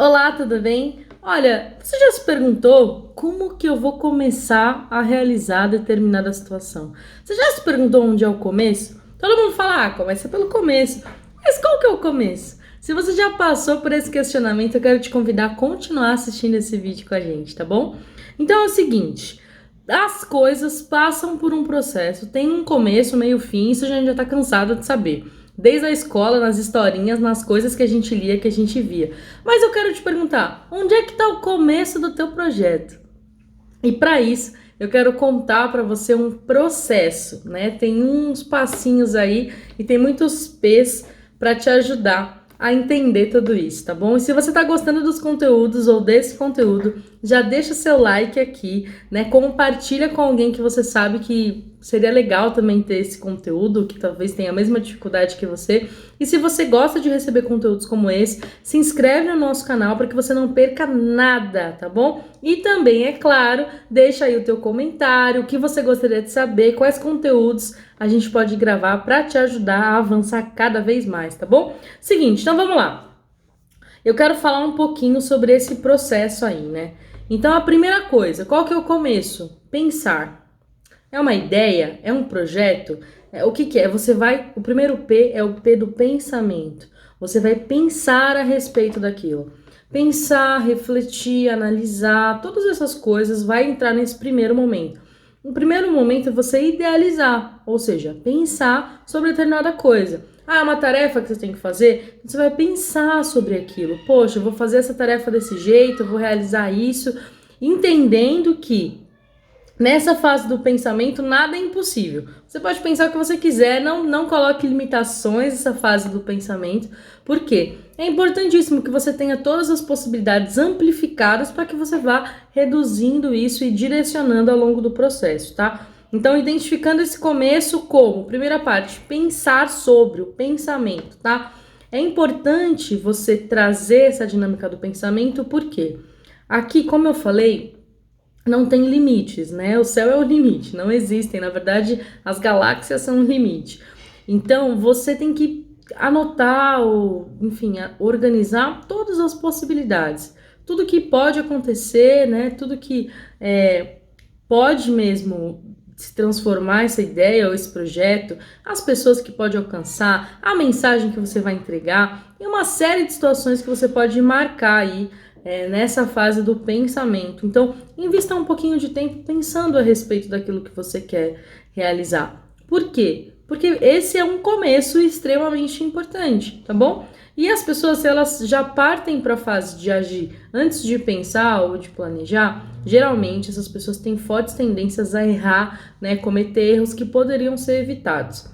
Olá, tudo bem? Olha, você já se perguntou como que eu vou começar a realizar determinada situação? Você já se perguntou onde é o começo? Todo mundo fala, começa pelo começo. Mas qual que é o começo? Se você já passou por esse questionamento, eu quero te convidar a continuar assistindo esse vídeo com a gente, tá bom? Então é o seguinte, as coisas passam por um processo, tem um começo, meio, fim, isso a gente já tá cansado de saber. Desde a escola, nas historinhas, nas coisas que a gente lia, que a gente via. Mas eu quero te perguntar, onde é que está o começo do teu projeto? E para isso, eu quero contar para você um processo, né? Tem uns passinhos aí e tem muitos P's para te ajudar a entender tudo isso, tá bom? E se você tá gostando dos conteúdos ou desse conteúdo, já deixa seu like aqui, né? Compartilha com alguém que você sabe que seria legal também ter esse conteúdo, que talvez tenha a mesma dificuldade que você. E se você gosta de receber conteúdos como esse, se inscreve no nosso canal para que você não perca nada, tá bom? E também, é claro, deixa aí o teu comentário, o que você gostaria de saber, quais conteúdos a gente pode gravar para te ajudar a avançar cada vez mais, tá bom? Seguinte, então vamos lá. Eu quero falar um pouquinho sobre esse processo aí, né? Então a primeira coisa, qual que é o começo? Pensar. É uma ideia? É um projeto? O que que é? O primeiro P é o P do pensamento. Você vai pensar a respeito daquilo. Pensar, refletir, analisar, todas essas coisas vai entrar nesse primeiro momento. O primeiro momento é você idealizar, ou seja, pensar sobre determinada coisa. É uma tarefa que você tem que fazer, você vai pensar sobre aquilo. Poxa, eu vou fazer essa tarefa desse jeito, eu vou realizar isso, entendendo que nessa fase do pensamento, nada é impossível. Você pode pensar o que você quiser, não coloque limitações nessa fase do pensamento. Por quê? É importantíssimo que você tenha todas as possibilidades amplificadas para que você vá reduzindo isso e direcionando ao longo do processo, tá? Então, identificando esse começo como, primeira parte, pensar sobre o pensamento, tá? É importante você trazer essa dinâmica do pensamento, porque aqui, como eu falei, não tem limites, né? O céu é o limite, não existem. Na verdade, as galáxias são o limite. Então, você tem que anotar ou, enfim, organizar todas as possibilidades. Tudo que pode acontecer, né? Tudo que pode mesmo se transformar essa ideia ou esse projeto, as pessoas que pode alcançar, a mensagem que você vai entregar e uma série de situações que você pode marcar aí nessa fase do pensamento. Então, invista um pouquinho de tempo pensando a respeito daquilo que você quer realizar. Por quê? Porque esse é um começo extremamente importante, tá bom? E as pessoas, se elas já partem para a fase de agir antes de pensar ou de planejar, geralmente essas pessoas têm fortes tendências a errar, né, cometer erros que poderiam ser evitados.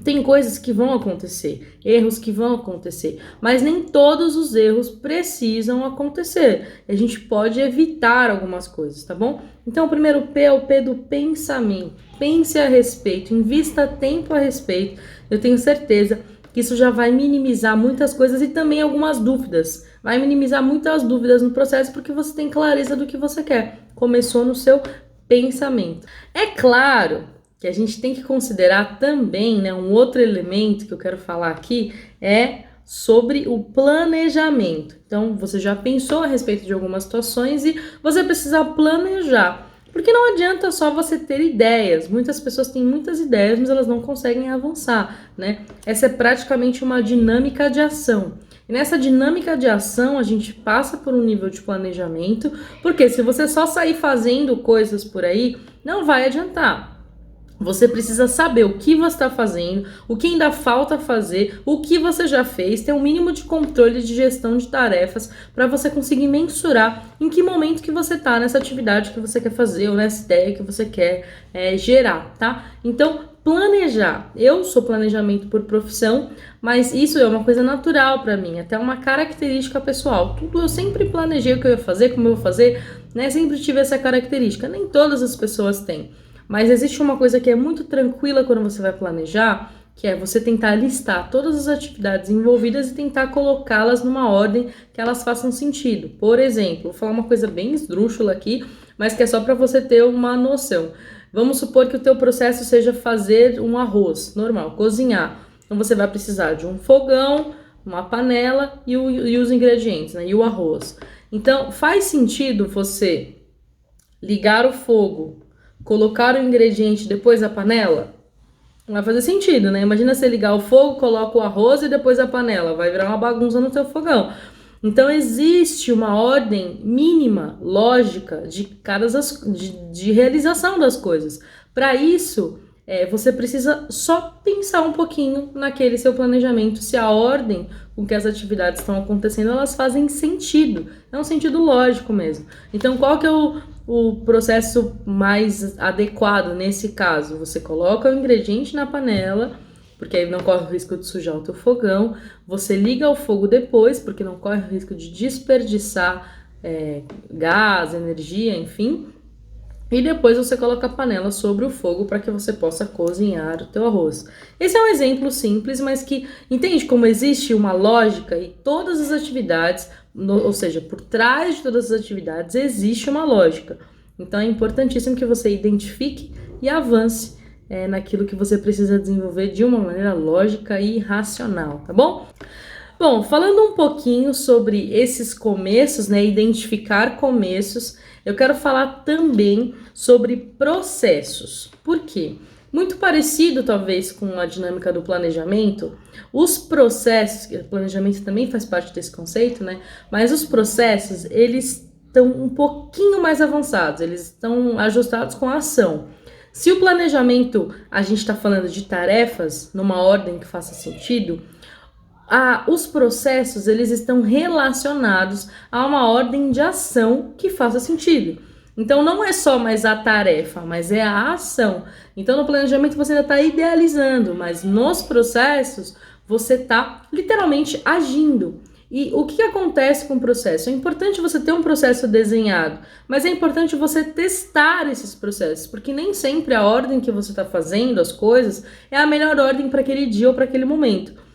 Tem coisas que vão acontecer, erros que vão acontecer, mas nem todos os erros precisam acontecer. A gente pode evitar algumas coisas, tá bom? Então, o primeiro P é o P do pensamento. Pense a respeito, invista tempo a respeito. Eu tenho certeza que isso já vai minimizar muitas coisas e também algumas dúvidas. Vai minimizar muitas dúvidas no processo porque você tem clareza do que você quer. Começou no seu pensamento. É claro que a gente tem que considerar também, né, um outro elemento que eu quero falar aqui é sobre o planejamento. Então, você já pensou a respeito de algumas situações e você precisa planejar. Porque não adianta só você ter ideias. Muitas pessoas têm muitas ideias, mas elas não conseguem avançar, né? Essa é praticamente uma dinâmica de ação. E nessa dinâmica de ação, a gente passa por um nível de planejamento, porque se você só sair fazendo coisas por aí, não vai adiantar. Você precisa saber o que você está fazendo, o que ainda falta fazer, o que você já fez, ter um mínimo de controle de gestão de tarefas para você conseguir mensurar em que momento que você está nessa atividade que você quer fazer ou nessa ideia que você quer gerar, tá? Então, planejar. Eu sou planejamento por profissão, mas isso é uma coisa natural para mim, até uma característica pessoal. Tudo eu sempre planejei o que eu ia fazer, como eu vou fazer, né? Sempre tive essa característica. Nem todas as pessoas têm. Mas existe uma coisa que é muito tranquila quando você vai planejar, que é você tentar listar todas as atividades envolvidas e tentar colocá-las numa ordem que elas façam sentido. Por exemplo, vou falar uma coisa bem esdrúxula aqui, mas que é só para você ter uma noção. Vamos supor que o teu processo seja fazer um arroz normal, cozinhar. Então você vai precisar de um fogão, uma panela e os ingredientes, né? E o arroz. Então, faz sentido você ligar o fogo, colocar o ingrediente depois da panela? Não vai fazer sentido, né? Imagina você ligar o fogo, coloca o arroz e depois a panela. Vai virar uma bagunça no seu fogão. Então, existe uma ordem mínima, lógica, de realização das coisas. Para isso, você precisa só pensar um pouquinho naquele seu planejamento, se a ordem com que as atividades estão acontecendo, elas fazem sentido. É um sentido lógico mesmo. Então, qual que é o processo mais adequado nesse caso? Você coloca o ingrediente na panela, porque aí não corre o risco de sujar o teu fogão. Você liga o fogo depois, porque não corre o risco de desperdiçar gás, energia, enfim. E depois você coloca a panela sobre o fogo para que você possa cozinhar o teu arroz. Esse é um exemplo simples, mas que entende como existe uma lógica e todas as atividades, ou seja, por trás de todas as atividades existe uma lógica. Então é importantíssimo que você identifique e avance naquilo que você precisa desenvolver de uma maneira lógica e racional, tá bom? Bom, falando um pouquinho sobre esses começos, né, identificar começos, eu quero falar também sobre processos. Por quê? Muito parecido, talvez, com a dinâmica do planejamento, os processos, o planejamento também faz parte desse conceito, né? Mas os processos, eles estão um pouquinho mais avançados, eles estão ajustados com a ação. Se o planejamento, a gente está falando de tarefas, numa ordem que faça sentido, os processos, eles estão relacionados a uma ordem de ação que faça sentido. Então, não é só mais a tarefa, mas é a ação. Então, no planejamento você ainda está idealizando, mas nos processos você está literalmente agindo. E o que acontece com o processo? É importante você ter um processo desenhado, mas é importante você testar esses processos, porque nem sempre a ordem que você está fazendo as coisas é a melhor ordem para aquele dia ou para aquele momento.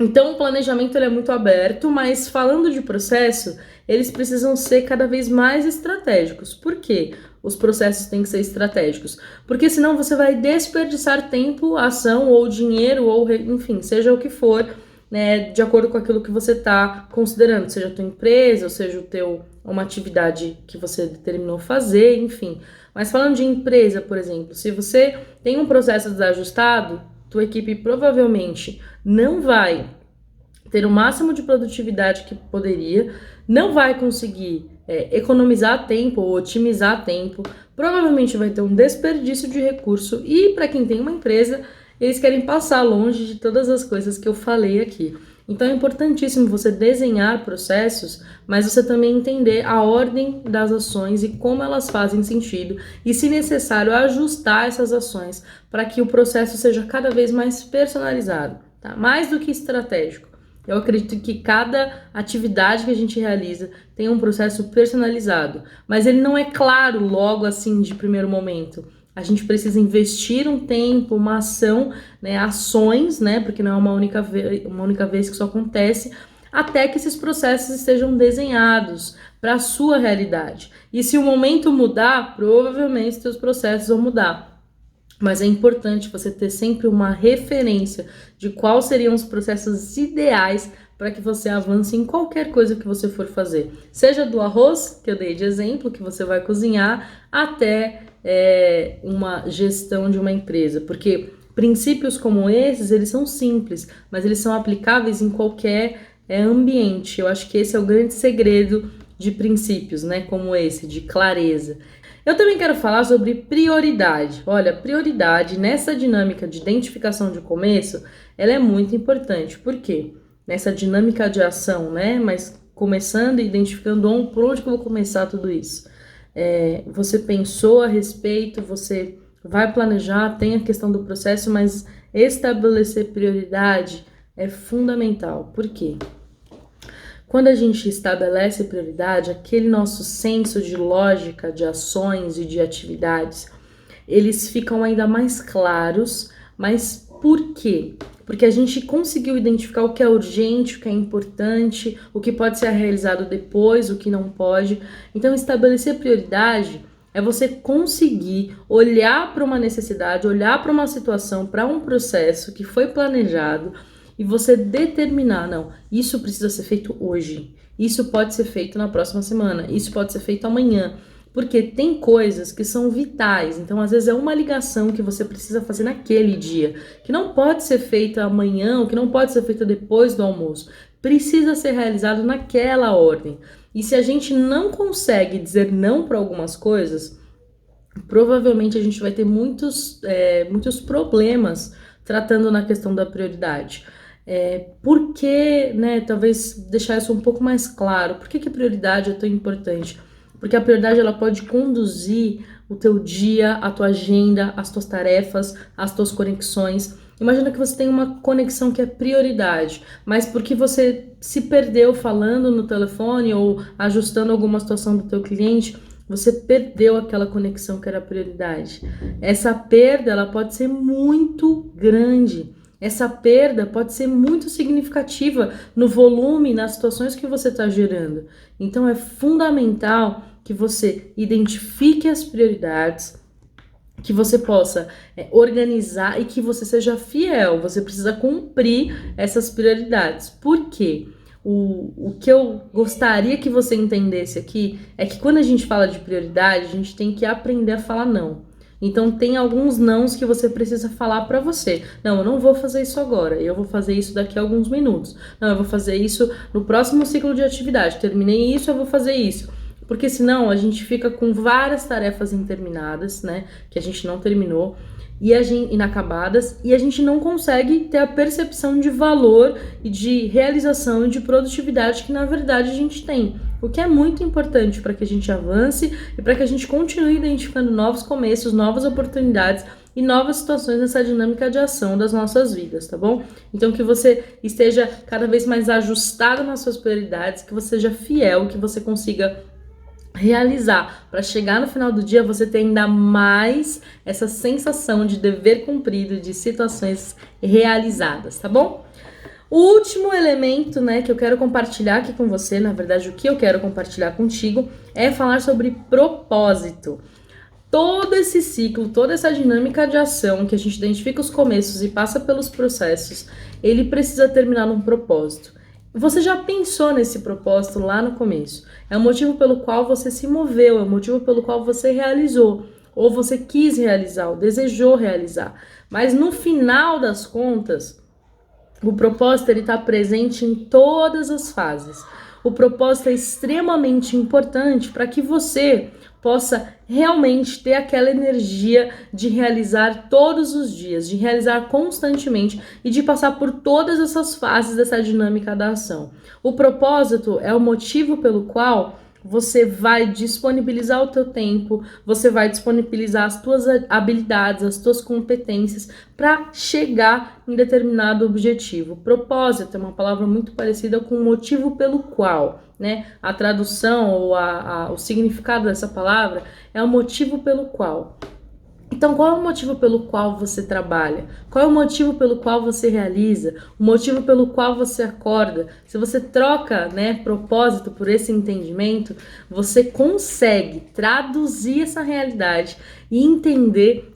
Então, o planejamento ele é muito aberto, mas falando de processo, eles precisam ser cada vez mais estratégicos. Por quê? Os processos têm que ser estratégicos. Porque senão você vai desperdiçar tempo, ação ou dinheiro, ou enfim, seja o que for, né, de acordo com aquilo que você está considerando, seja a tua empresa, ou seja uma atividade que você determinou fazer, enfim. Mas falando de empresa, por exemplo, se você tem um processo desajustado, tua equipe provavelmente não vai ter o máximo de produtividade que poderia, não vai conseguir economizar tempo ou otimizar tempo, provavelmente vai ter um desperdício de recurso e para quem tem uma empresa, eles querem passar longe de todas as coisas que eu falei aqui. Então é importantíssimo você desenhar processos, mas você também entender a ordem das ações e como elas fazem sentido e, se necessário, ajustar essas ações para que o processo seja cada vez mais personalizado, tá? Mais do que estratégico. Eu acredito que cada atividade que a gente realiza tem um processo personalizado, mas ele não é claro logo assim de primeiro momento. A gente precisa investir um tempo, uma ação, né, ações, né, porque não é uma única vez que isso acontece, até que esses processos estejam desenhados para a sua realidade. E se o momento mudar, provavelmente seus processos vão mudar. Mas é importante você ter sempre uma referência de quais seriam os processos ideais para que você avance em qualquer coisa que você for fazer. Seja do arroz, que eu dei de exemplo, que você vai cozinhar, até uma gestão de uma empresa. Porque princípios como esses, eles são simples, mas eles são aplicáveis em qualquer ambiente. Eu acho que esse é o grande segredo de princípios, né? Como esse, de clareza. Eu também quero falar sobre prioridade. Olha, prioridade nessa dinâmica de identificação de começo, ela é muito importante. Por quê? Nessa dinâmica de ação, né? Mas começando e identificando por onde que eu vou começar tudo isso. Você pensou a respeito, você vai planejar, tem a questão do processo, mas estabelecer prioridade é fundamental. Por quê? Quando a gente estabelece prioridade, aquele nosso senso de lógica, de ações e de atividades, eles ficam ainda mais claros. Mas por quê? Porque a gente conseguiu identificar o que é urgente, o que é importante, o que pode ser realizado depois, o que não pode. Então, estabelecer prioridade é você conseguir olhar para uma necessidade, olhar para uma situação, para um processo que foi planejado e você determinar, não, isso precisa ser feito hoje, isso pode ser feito na próxima semana, isso pode ser feito amanhã, porque tem coisas que são vitais, então às vezes é uma ligação que você precisa fazer naquele dia, que não pode ser feita amanhã, ou que não pode ser feita depois do almoço, precisa ser realizado naquela ordem. E se a gente não consegue dizer não para algumas coisas, provavelmente a gente vai ter muitos problemas tratando na questão da prioridade. Por que, né, talvez deixar isso um pouco mais claro, por que a prioridade é tão importante? Porque a prioridade ela pode conduzir o teu dia, a tua agenda, as tuas tarefas, as tuas conexões. Imagina que você tem uma conexão que é prioridade, mas porque você se perdeu falando no telefone ou ajustando alguma situação do teu cliente, você perdeu aquela conexão que era prioridade. Essa perda ela pode ser muito grande. Essa perda pode ser muito significativa no volume, nas situações que você está gerando. Então é fundamental que você identifique as prioridades, que você possa organizar e que você seja fiel. Você precisa cumprir essas prioridades. Por quê? O que eu gostaria que você entendesse aqui é que quando a gente fala de prioridade, a gente tem que aprender a falar não. Então tem alguns nãos que você precisa falar para você. Não, eu não vou fazer isso agora, eu vou fazer isso daqui a alguns minutos. Não, eu vou fazer isso no próximo ciclo de atividade. Terminei isso, eu vou fazer isso. Porque senão a gente fica com várias tarefas interminadas, né, que a gente não terminou, e inacabadas, e a gente não consegue ter a percepção de valor e de realização e de produtividade que na verdade a gente tem. O que é muito importante para que a gente avance e para que a gente continue identificando novos começos, novas oportunidades e novas situações nessa dinâmica de ação das nossas vidas, tá bom? Então que você esteja cada vez mais ajustado nas suas prioridades, que você seja fiel, que você consiga realizar, para chegar no final do dia você ter ainda mais essa sensação de dever cumprido, de situações realizadas, tá bom? O último elemento, né, que eu quero compartilhar aqui com você, na verdade o que eu quero compartilhar contigo, é falar sobre propósito. Todo esse ciclo, toda essa dinâmica de ação que a gente identifica os começos e passa pelos processos, ele precisa terminar num propósito. Você já pensou nesse propósito lá no começo? É o motivo pelo qual você se moveu, é o motivo pelo qual você realizou, ou você quis realizar, ou desejou realizar. Mas no final das contas, o propósito está presente em todas as fases. O propósito é extremamente importante para que você possa realmente ter aquela energia de realizar todos os dias, de realizar constantemente e de passar por todas essas fases dessa dinâmica da ação. O propósito é o motivo pelo qual você vai disponibilizar o teu tempo, você vai disponibilizar as tuas habilidades, as tuas competências para chegar em determinado objetivo. Propósito é uma palavra muito parecida com o motivo pelo qual, né? A tradução ou o significado dessa palavra é o motivo pelo qual. Então, qual é o motivo pelo qual você trabalha? Qual é o motivo pelo qual você realiza? O motivo pelo qual você acorda? Se você troca, né, propósito por esse entendimento, você consegue traduzir essa realidade e entender,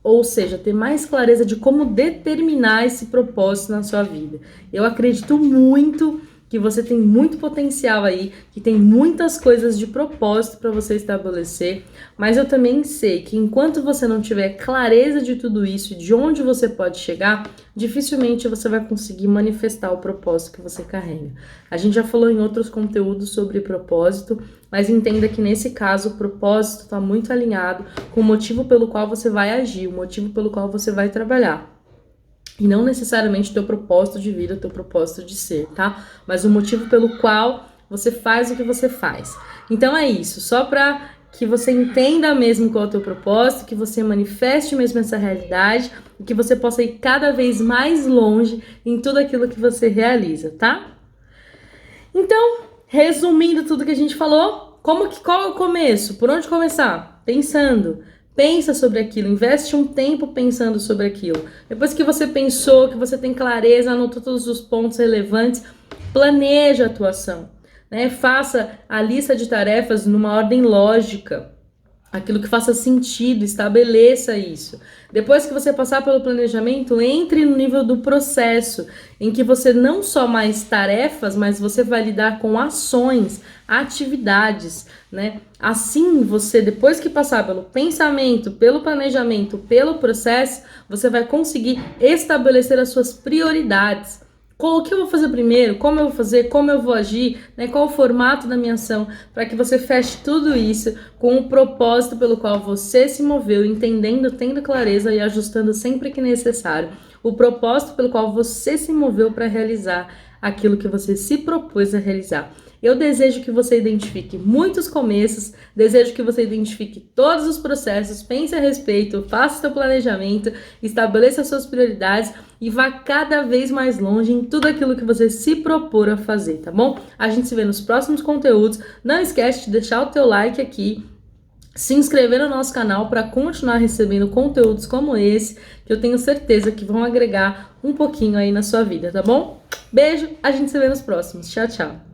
ou seja, ter mais clareza de como determinar esse propósito na sua vida. Eu acredito muito que você tem muito potencial aí, que tem muitas coisas de propósito para você estabelecer, mas eu também sei que enquanto você não tiver clareza de tudo isso e de onde você pode chegar, dificilmente você vai conseguir manifestar o propósito que você carrega. A gente já falou em outros conteúdos sobre propósito, mas entenda que nesse caso o propósito está muito alinhado com o motivo pelo qual você vai agir, o motivo pelo qual você vai trabalhar. E não necessariamente o teu propósito de vida, o teu propósito de ser, tá? Mas o motivo pelo qual você faz o que você faz. Então é isso, só para que você entenda mesmo qual é o teu propósito, que você manifeste mesmo essa realidade e que você possa ir cada vez mais longe em tudo aquilo que você realiza, tá? Então, resumindo tudo que a gente falou, qual é o começo? Por onde começar? Pensando. Pensa sobre aquilo, investe um tempo pensando sobre aquilo. Depois que você pensou, que você tem clareza, anotou todos os pontos relevantes, planeja a tua ação, né? Faça a lista de tarefas numa ordem lógica. aquilo que faça sentido, estabeleça isso. Depois que você passar pelo planejamento, entre no nível do processo, em que você não só mais tarefas, mas você vai lidar com ações, atividades, né? Assim, você, depois que passar pelo pensamento, pelo planejamento, pelo processo, você vai conseguir estabelecer as suas prioridades. O que eu vou fazer primeiro? Como eu vou fazer? Como eu vou agir? Né? Qual o formato da minha ação? Para que você feche tudo isso com o propósito pelo qual você se moveu, entendendo, tendo clareza e ajustando sempre que necessário. O propósito pelo qual você se moveu para realizar aquilo que você se propôs a realizar. Eu desejo que você identifique muitos começos, desejo que você identifique todos os processos, pense a respeito, faça seu planejamento, estabeleça suas prioridades e vá cada vez mais longe em tudo aquilo que você se propor a fazer, tá bom? A gente se vê nos próximos conteúdos. Não esquece de deixar o teu like aqui, se inscrever no nosso canal para continuar recebendo conteúdos como esse, que eu tenho certeza que vão agregar um pouquinho aí na sua vida, tá bom? Beijo, a gente se vê nos próximos. Tchau, tchau.